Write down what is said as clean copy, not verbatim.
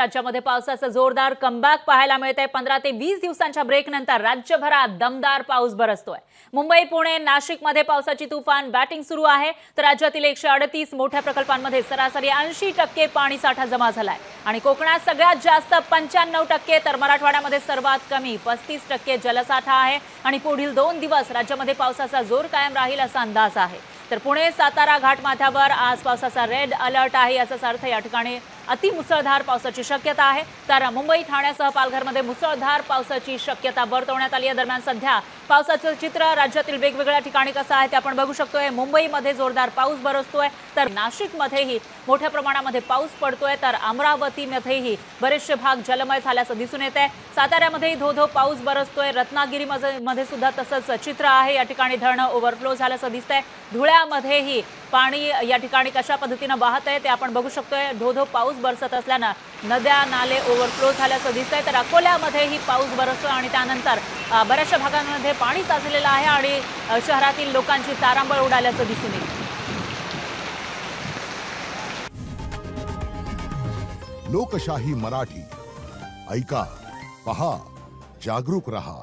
राज्यामध्ये पावसाचा जोरदार कमबॅक पाहायला मिळतंय। 15 ते 20 दिवसांच्या ब्रेक नंतर राज्यभरात दमदार पाऊस बरसतोय। मुंबई, पुणे, नाशिकमध्ये पावसाची तुफान बॅटिंग सुरू आहे। तर राज्यातील 138 मोठ्या प्रकल्पांमध्ये सरासरी 80% पाणीसाठा जमा झालाय आणि कोकणात सगळ्यात जास्त 95%, तर मराठवाड्यामध्ये सर्वात कमी 35% जलसाठा आहे आणि पुढील 2 दिवस राज्यामध्ये पावसाचा जोर कायम राहील असा अंदाज आहे। तर पुणे, सातारा घाटमाथ्यावर आज पावसाचा रेड अलर्ट आहे। याचा अर्थ या ठिकाणी अतिमुसळधार पावसाची शक्यता आहे। तर मुंबई, ठाण्यासह पालघरमध्ये मुसळधार पावसाची शक्यता वर्तवण्यात आली आहे। दरम्यान सध्या पावसाचं चित्र राज्यातील वेगवेगळ्या ठिकाणी कसं आहे ते आपण बघू शकतोय। मुंबईमध्ये जोरदार पाऊस बरसतोय, तर नाशिकमध्येही मोठ्या प्रमाणामध्ये पाऊस पडतोय, तर अमरावतीमध्येही बरेचसे भाग जलमय झाल्याचं दिसून येत आहे। साताऱ्यामध्येही धो-धो पाऊस बरसतोय। रत्नागिरीमध्ये सुद्धा तसंच चित्र आहे। या ठिकाणी धरणं ओव्हरफ्लो झाल्याचं दिसतंय। धुळ्यामध्येही पाणी या ठिकाणी कशा पद्धतीने वाहत आहे ते आपण बघू शकतोय। धो-धो पाऊस बरसत असल्यानं नद्या नाले ओव्हरफ्लो झाल्याचं दिसतंय। तर अकोल्यामध्येही पाऊस बरसतोय आणि त्यानंतर बऱ्याचशा भागांमध्ये पाणी साचलेलं आहे आणि शहरातील लोकांची तारांबळ उडाल्याचं दिसून येतं। लोकशाही मराठी ऐका, पहा, जागरूक रहा।